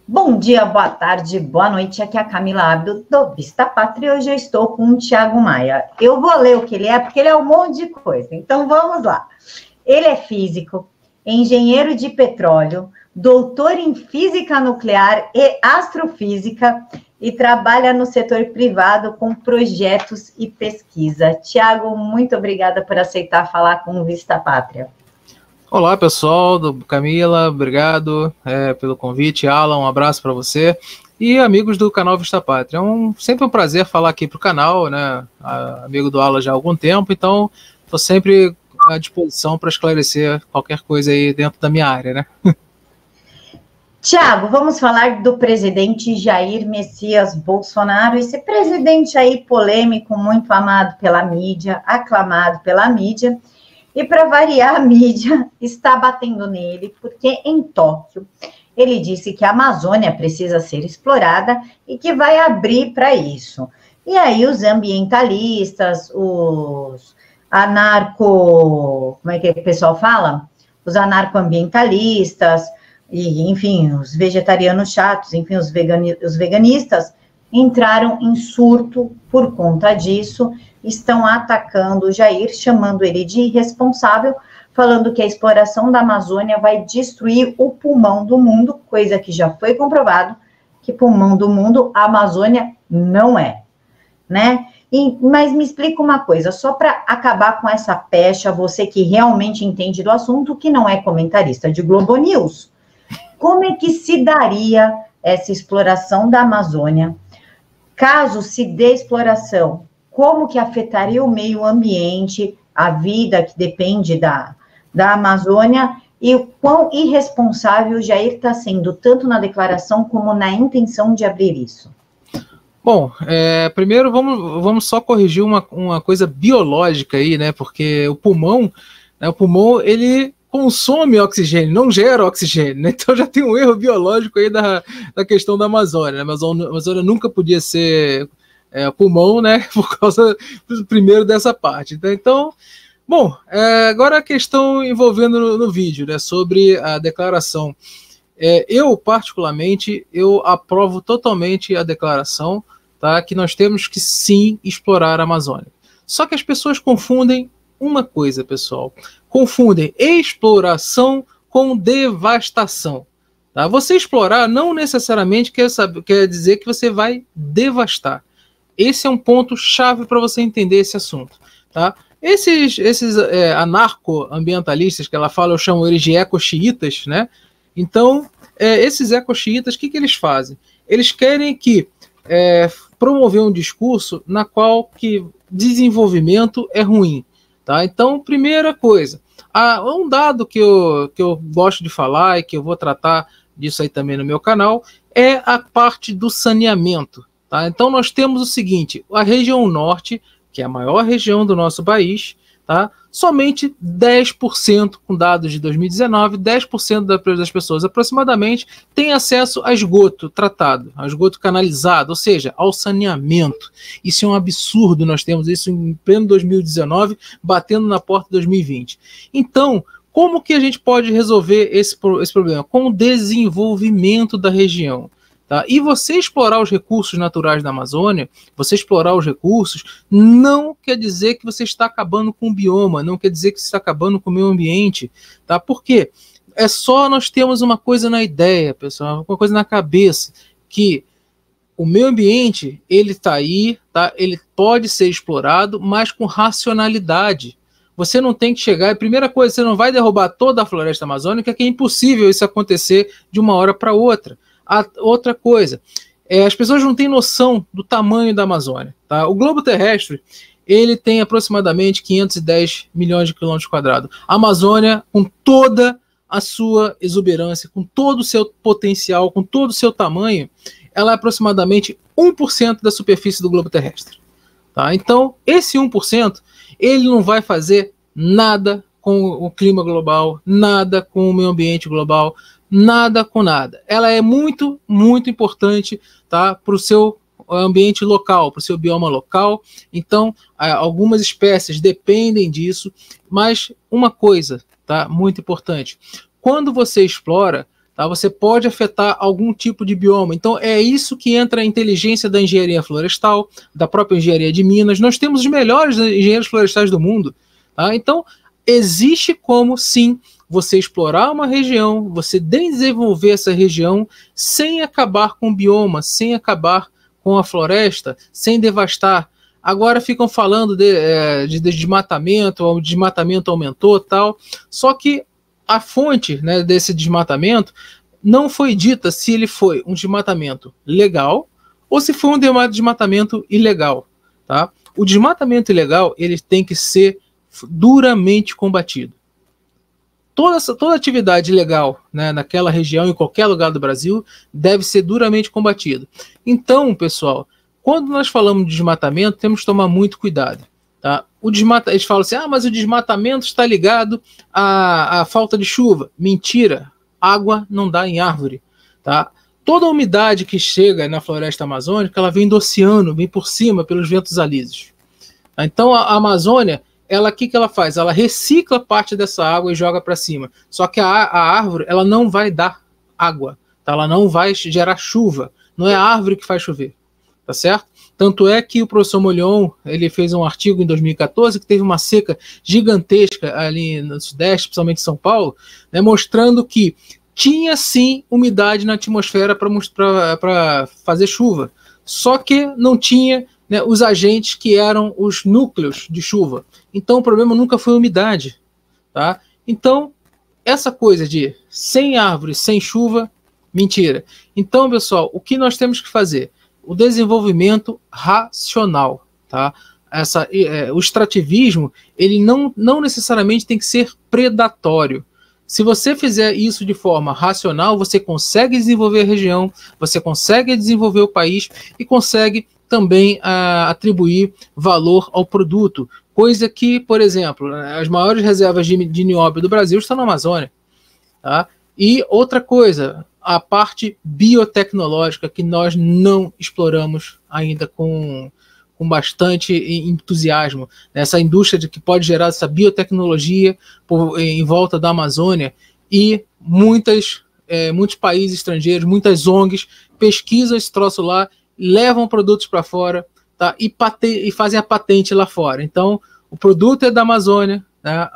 Bom dia, boa tarde, boa noite. Aqui é a Camila Abdo do Vista Pátria. Hoje eu estou com o Thiago Maia. Eu vou ler o que ele é, porque ele é um monte de coisa. Então vamos lá. Ele é físico, engenheiro de petróleo, doutor em física nuclear e astrofísica e trabalha no setor privado com projetos e pesquisa. Thiago, muito obrigada por aceitar falar com o Vista Pátria. Olá, pessoal, Camila, obrigado pelo convite. Alan, um abraço para você. E amigos do canal Vista Pátria. Sempre um prazer falar aqui para o canal, né? Amigo do Alan já há algum tempo, então estou sempre à disposição para esclarecer qualquer coisa aí dentro da minha área, né? Tiago, vamos falar do presidente Jair Messias Bolsonaro, esse presidente aí polêmico, muito amado pela mídia, aclamado pela mídia. E para variar, a mídia está batendo nele, porque em Tóquio ele disse que a Amazônia precisa ser explorada e que vai abrir para isso. E aí os ambientalistas, os como é que o pessoal fala? Os anarcoambientalistas, e, enfim, os vegetarianos chatos, enfim, os veganistas, entraram em surto por conta disso, estão atacando o Jair, chamando ele de irresponsável, falando que a exploração da Amazônia vai destruir o pulmão do mundo, coisa que já foi comprovado, que pulmão do mundo a Amazônia não é, né? Mas me explica uma coisa, só para acabar com essa pecha, você que realmente entende do assunto, que não é comentarista de Globo News, como é que se daria essa exploração da Amazônia? Caso se dê exploração, como que afetaria o meio ambiente, a vida que depende da Amazônia, e o quão irresponsável o Jair está sendo, tanto na declaração como na intenção de abrir isso? Bom, primeiro vamos só corrigir uma coisa biológica aí, né? Porque o pulmão, ele consome oxigênio, não gera oxigênio, né? Então já tem um erro biológico aí da questão da Amazônia. Né? A Amazônia nunca podia ser pulmão, né? Por causa, primeiro, dessa parte. Então, bom, agora a questão envolvendo no vídeo, né? Sobre a declaração. Eu, particularmente, aprovo totalmente a declaração, tá? Que nós temos que, sim, explorar a Amazônia. Só que as pessoas confundem uma coisa, pessoal. Confundem exploração com devastação. Tá? Você explorar não necessariamente quer dizer que você vai devastar. Esse é um ponto chave para você entender esse assunto. Tá? Esses anarcoambientalistas que ela fala, eu chamo eles de ecoxiitas, né? Então, esses ecoxiitas, o que eles fazem? Eles querem promover um discurso na qual que desenvolvimento é ruim. Tá? Então, primeira coisa, um dado que eu gosto de falar e que eu vou tratar disso aí também no meu canal, é a parte do saneamento. Tá? Então, nós temos o seguinte, a região norte, que é a maior região do nosso país, tá? Somente 10%, com dados de 2019, 10% das pessoas aproximadamente tem acesso a esgoto tratado, a esgoto canalizado, ou seja, ao saneamento. Isso é um absurdo, nós temos isso em pleno 2019, batendo na porta de 2020. Então, como que a gente pode resolver esse problema? Com o desenvolvimento da região. Tá? E você explorar os recursos naturais da Amazônia, você explorar os recursos, não quer dizer que você está acabando com o bioma, não quer dizer que você está acabando com o meio ambiente. Tá? Por quê? É só nós temos uma coisa na ideia, pessoal, uma coisa na cabeça, que o meio ambiente, ele está aí, tá? Ele pode ser explorado, mas com racionalidade. Você não tem que chegar, primeira coisa, você não vai derrubar toda a floresta amazônica, que é impossível isso acontecer de uma hora para outra. Outra coisa, as pessoas não têm noção do tamanho da Amazônia. Tá? O globo terrestre, ele tem aproximadamente 510 milhões de quilômetros quadrados. A Amazônia, com toda a sua exuberância, com todo o seu potencial, com todo o seu tamanho, ela é aproximadamente 1% da superfície do globo terrestre. Tá? Então, esse 1%, ele não vai fazer nada com o clima global, nada com o meio ambiente global, nada com nada. Ela é muito, muito importante, tá, para o seu ambiente local, para o seu bioma local. Então, algumas espécies dependem disso, mas uma coisa, tá, muito importante. Quando você explora, tá? Você pode afetar algum tipo de bioma. Então é isso que entra a inteligência da engenharia florestal, da própria engenharia de Minas. Nós temos os melhores engenheiros florestais do mundo, tá? Então existe como, sim, você explorar uma região, você desenvolver essa região sem acabar com o bioma, sem acabar com a floresta, sem devastar. Agora ficam falando de desmatamento, o desmatamento aumentou, tal. Só que a fonte, né, desse desmatamento não foi dita se ele foi um desmatamento legal ou se foi um desmatamento ilegal, tá? O desmatamento ilegal, ele tem que ser duramente combatido. Toda atividade ilegal, né, naquela região, em qualquer lugar do Brasil, deve ser duramente combatido. Então, pessoal, quando nós falamos de desmatamento, temos que tomar muito cuidado. Tá? Eles falam assim, mas o desmatamento está ligado à falta de chuva. Mentira, água não dá em árvore. Tá? Toda a umidade que chega na floresta amazônica, ela vem do oceano, vem por cima, pelos ventos alísios. Então, a Amazônia, o que ela faz? Ela recicla parte dessa água e joga para cima. Só que a árvore, ela não vai dar água. Tá? Ela não vai gerar chuva. Não é a árvore que faz chover. Tá certo? Tanto é que o professor Molion, ele fez um artigo em 2014 que teve uma seca gigantesca ali no Sudeste, principalmente em São Paulo, né, mostrando que tinha sim umidade na atmosfera para fazer chuva. Só que não tinha, né, os agentes que eram os núcleos de chuva. Então o problema nunca foi umidade. Tá? Então, essa coisa de sem árvore, sem chuva, mentira. Então, pessoal, o que nós temos que fazer? O desenvolvimento racional. Tá? O extrativismo, ele não necessariamente tem que ser predatório. Se você fizer isso de forma racional, você consegue desenvolver a região, você consegue desenvolver o país e consegue também atribuir valor ao produto. Coisa que, por exemplo, as maiores reservas de nióbio do Brasil estão na Amazônia. Tá? E outra coisa, a parte biotecnológica que nós não exploramos ainda com bastante entusiasmo. Essa indústria que pode gerar essa biotecnologia em volta da Amazônia e muitos países estrangeiros, muitas ONGs pesquisam esse troço lá, levam produtos para fora, tá? E fazem a patente lá fora. Então, o produto é da Amazônia, né?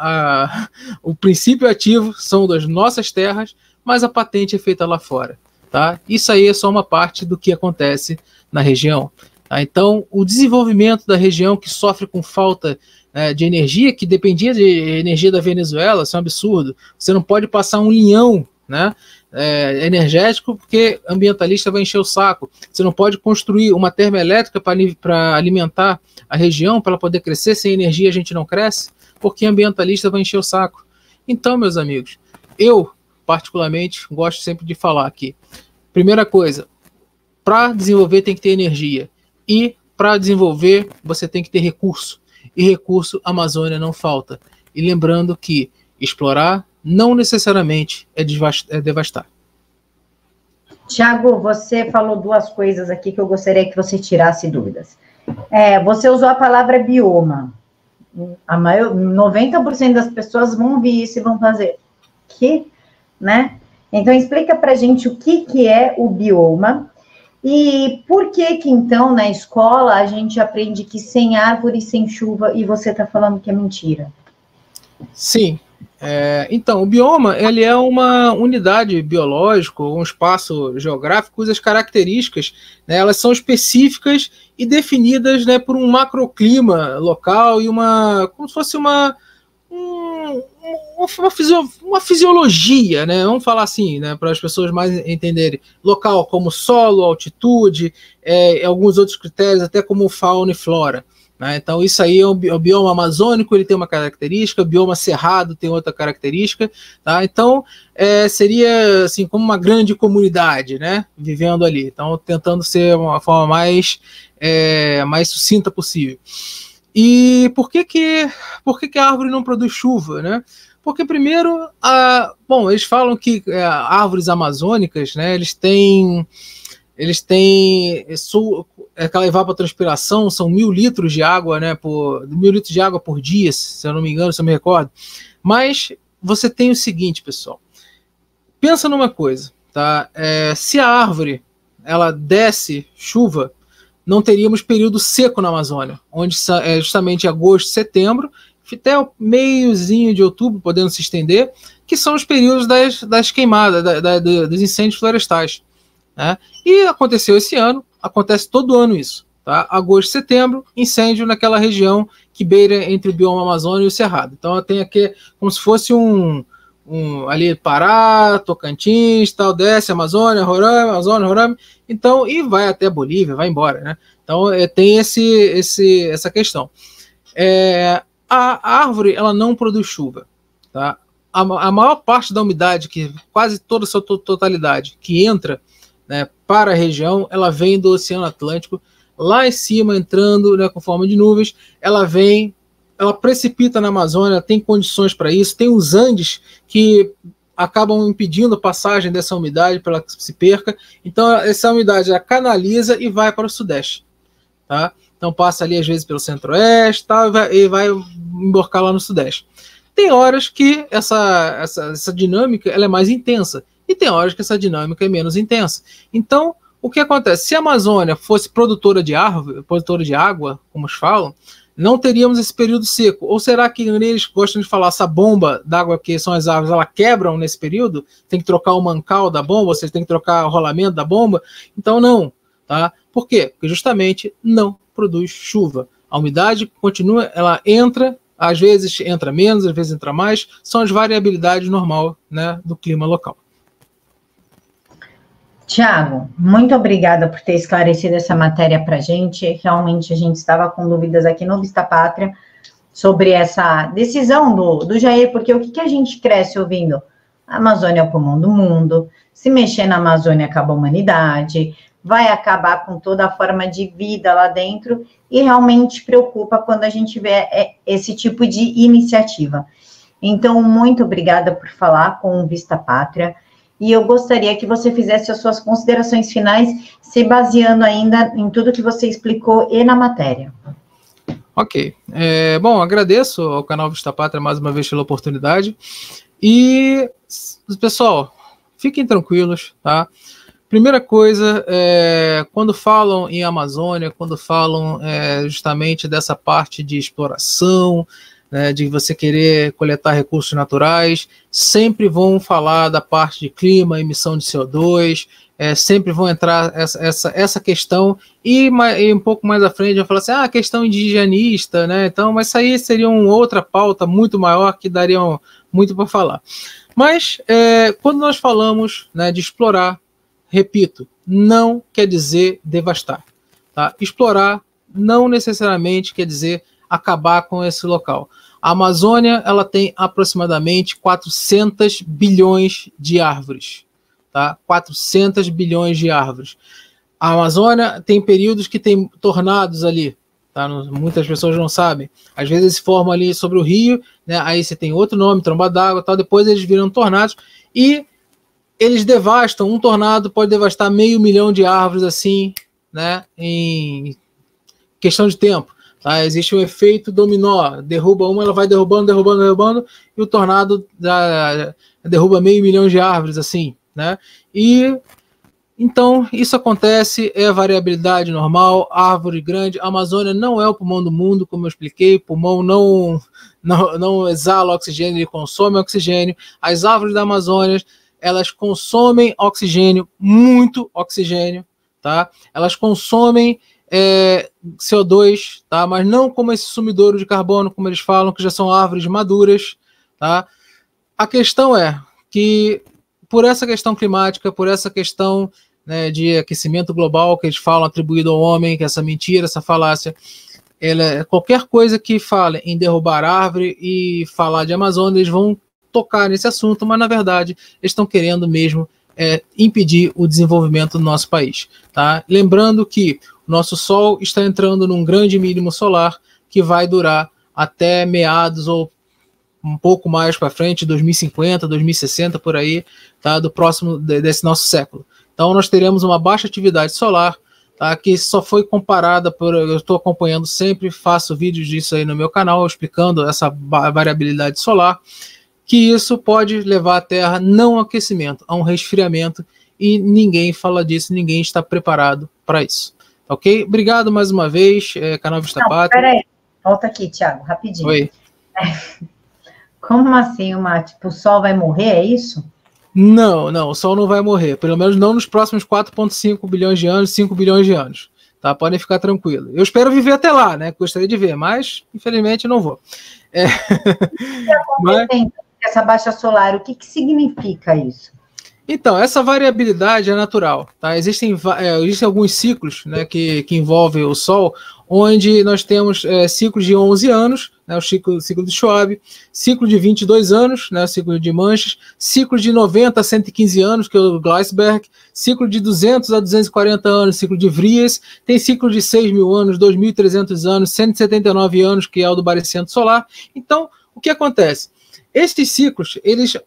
O princípio ativo são das nossas terras, mas a patente é feita lá fora. Tá? Isso aí é só uma parte do que acontece na região. Tá? Então, o desenvolvimento da região que sofre com falta de energia, que dependia de energia da Venezuela, isso é um absurdo. Você não pode passar um linhão, né, energético, porque ambientalista vai encher o saco. Você não pode construir uma termoelétrica para alimentar a região, para ela poder crescer. Sem energia a gente não cresce, porque ambientalista vai encher o saco. Então, meus amigos, eu particularmente gosto sempre de falar aqui. Primeira coisa, para desenvolver tem que ter energia. E para desenvolver você tem que ter recurso. E recurso, a Amazônia não falta. E lembrando que explorar não necessariamente é devastar. Tiago, você falou duas coisas aqui que eu gostaria que você tirasse dúvidas. Você usou a palavra bioma. 90% das pessoas vão ouvir isso e vão fazer. Que? Né? Então, explica para a gente o que é o bioma e por que então, na escola, a gente aprende que sem árvore, sem chuva, e você está falando que é mentira. Sim. Então, o bioma, ele é uma unidade biológica, um espaço geográfico, cujas características, né, elas são específicas e definidas, né, por um macroclima local e como se fosse uma fisiologia, né? Vamos falar assim, né, para as pessoas mais entenderem, local como solo, altitude, alguns outros critérios, até como fauna e flora. Né? Então isso aí o bioma amazônico, ele tem uma característica, o bioma cerrado tem outra característica, tá? Então seria assim como uma grande comunidade, né, vivendo ali. Então tentando ser uma forma mais sucinta possível. E por que a árvore não produz chuva, né? Porque primeiro, eles falam que árvores amazônicas, né, eles têm aquela evapotranspiração, são 1.000 litros de água, né, 1.000 litros de água por dia, se eu não me engano, se eu me recordo. Mas você tem o seguinte, pessoal, pensa numa coisa, tá? Se a árvore ela desse chuva, não teríamos período seco na Amazônia, onde é justamente agosto, setembro, até o meiozinho de outubro, podendo se estender, que são os períodos das queimadas, dos incêndios florestais, né? E aconteceu esse ano, acontece todo ano isso, tá? Agosto, setembro, incêndio naquela região que beira entre o bioma Amazônia e o Cerrado. Então tem aqui como se fosse ali Pará, Tocantins, tal, desce Amazônia, Roraima, Amazônia, Roraima, então, e vai até Bolívia, vai embora, né? Então tem essa questão. A árvore, ela não produz chuva, tá? A maior parte da umidade, que quase toda a sua totalidade, que entra, né, para a região, ela vem do Oceano Atlântico, lá em cima, entrando, né, com forma de nuvens, ela precipita na Amazônia, tem condições para isso, tem os Andes que acabam impedindo a passagem dessa umidade para ela que se perca, então essa umidade ela canaliza e vai para o Sudeste, tá? Então passa ali às vezes pelo Centro-Oeste, tal, e vai emborcar lá no Sudeste. Tem horas que essa dinâmica ela é mais intensa, e tem horas que essa dinâmica é menos intensa. Então, o que acontece? Se a Amazônia fosse produtora de água, como eles falam, não teríamos esse período seco. Ou será que eles gostam de falar essa bomba d'água que são as árvores, ela quebram nesse período? Tem que trocar o mancal da bomba, vocês têm que trocar o rolamento da bomba? Então não, tá? Por quê? Porque justamente não produz chuva. A umidade continua, ela entra, às vezes entra menos, às vezes entra mais, são as variabilidades normais, né, do clima local. Tiago, muito obrigada por ter esclarecido essa matéria para a gente. Realmente a gente estava com dúvidas aqui no Vista Pátria sobre essa decisão do Jair, porque o que a gente cresce ouvindo? A Amazônia é o pulmão do mundo, se mexer na Amazônia acaba a humanidade, vai acabar com toda a forma de vida lá dentro, e realmente preocupa quando a gente vê esse tipo de iniciativa. Então, muito obrigada por falar com o Vista Pátria. E eu gostaria que você fizesse as suas considerações finais, se baseando ainda em tudo que você explicou e na matéria. Ok. Bom, agradeço ao canal Vista Pátria mais uma vez pela oportunidade. E, pessoal, fiquem tranquilos, tá? Primeira coisa, quando falam em Amazônia, quando falam justamente dessa parte de exploração, de você querer coletar recursos naturais, sempre vão falar da parte de clima, emissão de CO2, sempre vão entrar essa questão, e um pouco mais à frente vão falar assim, a questão indigenista, né? Então, mas isso aí seria uma outra pauta muito maior que daria muito para falar. Mas, quando nós falamos, né, de explorar, repito, não quer dizer devastar, tá? Explorar não necessariamente quer dizer acabar com esse local. A Amazônia, ela tem aproximadamente 400 bilhões de árvores, tá? 400 bilhões de árvores. A Amazônia tem períodos que tem tornados ali, tá? Muitas pessoas não sabem. Às vezes eles se formam ali sobre o rio, né? Aí você tem outro nome, tromba d'água, tal. Depois eles viram tornados e eles devastam. Um tornado pode devastar 500 mil de árvores assim, né? Em questão de tempo. Tá? Existe um efeito dominó, derruba uma, ela vai derrubando, e o tornado derruba 500 mil de árvores, assim, né? E então isso acontece, é a variabilidade normal, árvore grande. A Amazônia não é o pulmão do mundo, como eu expliquei, o pulmão não exala oxigênio, ele consome oxigênio. As árvores da Amazônia, elas consomem oxigênio, muito oxigênio, tá? Elas consomem CO2, tá? Mas não como esse sumidouro de carbono, como eles falam, que já são árvores maduras, tá? A questão é que, por essa questão climática, por essa questão, né, de aquecimento global que eles falam atribuído ao homem, que essa mentira, essa falácia, qualquer coisa que fale em derrubar árvore e falar de Amazônia, eles vão tocar nesse assunto, mas na verdade eles estão querendo mesmo impedir o desenvolvimento do nosso país, tá? Lembrando que o nosso Sol está entrando num grande mínimo solar que vai durar até meados ou um pouco mais para frente, 2050, 2060, por aí, tá? Desse nosso século. Então nós teremos uma baixa atividade solar, tá? Que só foi comparada eu estou acompanhando sempre, faço vídeos disso aí no meu canal, explicando essa variabilidade solar. que isso pode levar a Terra não ao aquecimento, a um resfriamento, e ninguém fala disso, ninguém está preparado para isso. Ok? Obrigado mais uma vez, canal Vista Pátria. Peraí, volta aqui, Thiago, rapidinho. Oi. Como assim, tipo, o Sol vai morrer, é isso? Não, o Sol não vai morrer, pelo menos não nos próximos 4,5 bilhões de anos, 5 bilhões de anos. Tá? Podem ficar tranquilos. Eu espero viver até lá, né? Gostaria de ver, mas infelizmente não vou. Essa baixa solar, o que significa isso? Então, essa variabilidade é natural, tá? Existem alguns ciclos, né, que envolvem o Sol, onde nós temos ciclos de 11 anos, né, o ciclo de Schwab, ciclo de 22 anos, né, o ciclo de Manchas, ciclo de 90 a 115 anos, que é o Gleisberg, ciclo de 200 a 240 anos, ciclo de Vries, tem ciclo de 6.000 anos, 2.300 anos, 179 anos, que é o do Baricentro Solar. Então, o que acontece? Estes ciclos, eles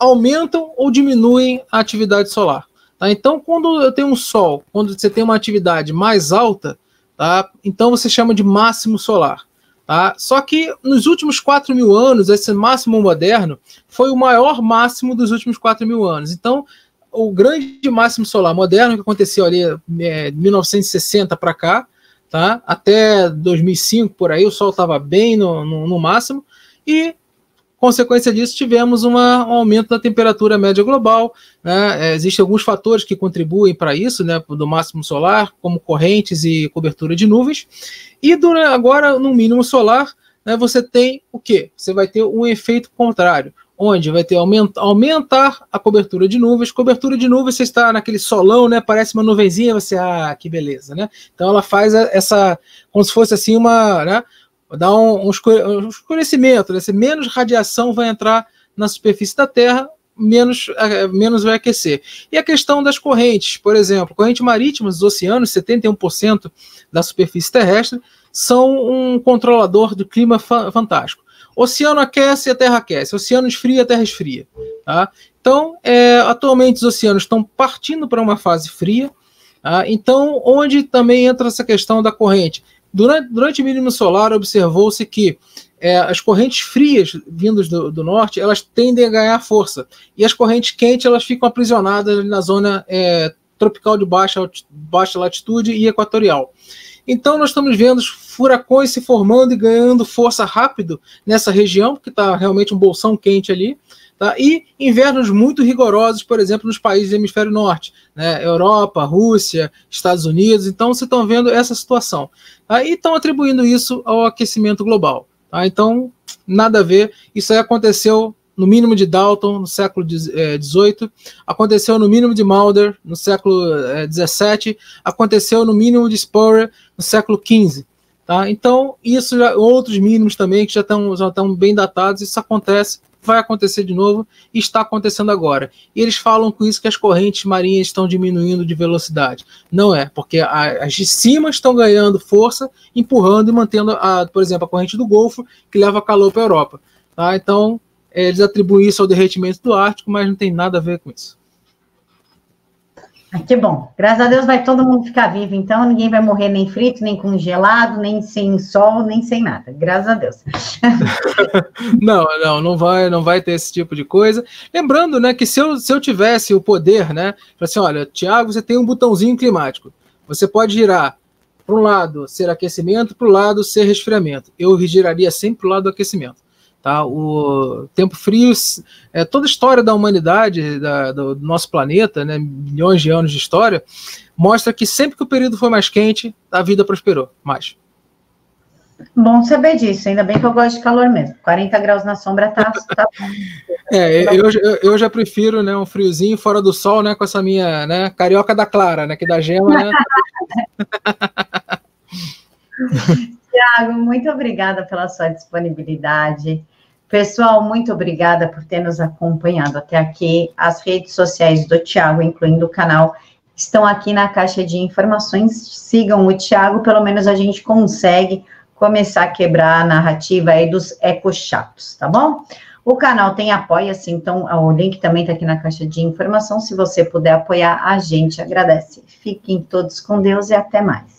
aumentam ou diminuem a atividade solar. Tá? Então, quando eu tenho um Sol, quando você tem uma atividade mais alta, tá? Então você chama de máximo solar. Tá? Só que nos últimos 4.000 anos, esse máximo moderno foi o maior máximo dos últimos 4.000 anos. Então, o grande máximo solar moderno, que aconteceu ali de 1960 para cá, tá? Até 2005, por aí, o Sol estava bem no máximo, e consequência disso, tivemos um aumento da temperatura média global, né? Existem alguns fatores que contribuem para isso, né, do máximo solar, como correntes e cobertura de nuvens. E agora, no mínimo solar, né, você tem o quê? Você vai ter um efeito contrário, onde vai ter aumentar a cobertura de nuvens. Cobertura de nuvens, você está naquele solão, né, parece uma nuvenzinha, você, que beleza, né? Então ela faz essa, como se fosse assim né, dá um escurecimento, né? Menos radiação vai entrar na superfície da Terra, menos vai aquecer. E a questão das correntes, por exemplo, corrente marítima dos oceanos, 71% da superfície terrestre, são um controlador do clima fantástico. Oceano aquece, a Terra aquece. Oceano esfria, a Terra esfria. Tá? Então, atualmente os oceanos estão partindo para uma fase fria. Tá? Então, onde também entra essa questão da corrente? Durante o mínimo solar, observou-se que as correntes frias vindas do norte, elas tendem a ganhar força. E as correntes quentes, elas ficam aprisionadas na zona tropical de baixa latitude e equatorial. Então, nós estamos vendo furacões se formando e ganhando força rápido nessa região, porque está realmente um bolsão quente ali. Tá? E invernos muito rigorosos, por exemplo, nos países do hemisfério norte, né? Europa, Rússia, Estados Unidos. Então, vocês estão vendo essa situação. Tá? E estão atribuindo isso ao aquecimento global. Tá? Então, nada a ver. Isso aí aconteceu no mínimo de Dalton, no século XVIII, aconteceu no mínimo de Mulder, no século XVII, aconteceu no mínimo de Spurrier, no século XV. Tá? Então, isso outros mínimos também, que já estão bem datados, isso acontece, vai acontecer de novo e está acontecendo agora. E eles falam com isso que as correntes marinhas estão diminuindo de velocidade. Não é, porque as de cima estão ganhando força, empurrando e mantendo, por exemplo, a corrente do Golfo, que leva calor para a Europa. Tá? Então, eles atribuem isso ao derretimento do Ártico, mas não tem nada a ver com isso. Que bom. Graças a Deus vai todo mundo ficar vivo, então ninguém vai morrer nem frito, nem congelado, nem sem sol, nem sem nada. Graças a Deus. Não vai ter esse tipo de coisa. Lembrando, né, que se eu tivesse o poder, né, assim, olha, Tiago, você tem um botãozinho climático. Você pode girar para um lado ser aquecimento, para o lado ser resfriamento. Eu giraria sempre para o lado do aquecimento. Tá? O tempo frio, toda a história da humanidade, do nosso planeta, né, milhões de anos de história, mostra que sempre que o período foi mais quente, a vida prosperou mais. Bom saber disso, ainda bem que eu gosto de calor mesmo. 40 graus na sombra tá eu já prefiro, né, um friozinho fora do sol, né, com essa minha, né, carioca da Clara, né, que da gema, né? Tiago, muito obrigada pela sua disponibilidade. Pessoal, muito obrigada por ter nos acompanhado até aqui. As redes sociais do Tiago, incluindo o canal, estão aqui na caixa de informações. Sigam o Tiago, pelo menos a gente consegue começar a quebrar a narrativa aí dos ecochatos, tá bom? O canal tem apoia-se, então o link também está aqui na caixa de informação. Se você puder apoiar, a gente agradece. Fiquem todos com Deus e até mais.